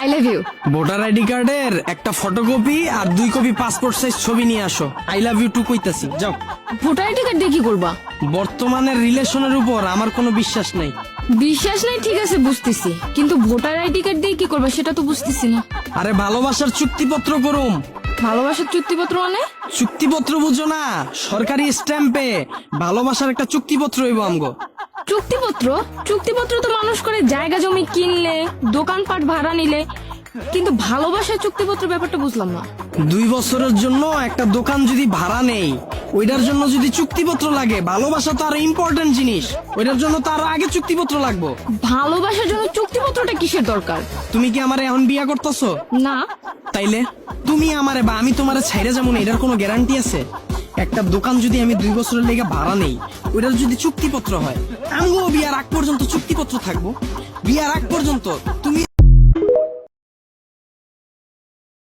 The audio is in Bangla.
I love you. Voter ID কার্ডের একটা ফটোকপি আর 2 কপি পাসপোর্ট সাইজ ছবি নিয়ে আসো। আই লাভ ইউ টু কইতাছি, যাও। ভোটার আইডি কার্ড দিয়ে কি করবা? বর্তমানের রিলেশনের উপর আমার কোনো বিশ্বাস নাই। বিশ্বাস নাই ঠিক আছে বুঝতেছি, কিন্তু ভোটার আইডি কার্ড দিয়ে কি করবা সেটা তো বুঝতেছি না। আরে ভালোবাসার চুক্তিপত্র করুম। ভালোবাসার চুক্তিপত্র মানে? চুক্তিপত্র বুঝো না? সরকারি স্ট্যাম্পে ভালোবাসার একটা চুক্তিপত্র হইব আমগো। চুক্তিপত্র? চুক্তিপত্র তো মানুষ করে জায়গা জমি কিনলে, দোকানপাট ভাড়া নিলে, কিন্তু ভালোবাসার চুক্তিপত্র ব্যাপারটা বুঝলাম না। 2 বছরের জন্য একটা দোকান যদি ভাড়া নেই, ওইটার জন্য যদি চুক্তিপত্র লাগে, ভালোবাসা তো আরো ইম্পর্টেন্ট জিনিস, ওইটার জন্য তো আরো আগে চুক্তিপত্র লাগবো। ভালোবাসার জন্য চুক্তিপত্রটা কিসের দরকার? তুমি কি আমারে এখন বিয়া করতেছো? না। তাইলে তুমি আমারে বা আমি তোমারে ছাইরে যেমন, এটার কোনো গ্যারান্টি আছে? একটা দোকান যদি আমি 2 বছরের লেগে ভাড়া নেই, ওইটার যদি চুক্তিপত্র হয়, আমগো বিয়ার আগ পর্যন্ত চুক্তিপত্র থাকবো। বিয়ার আগ পর্যন্ত তুমি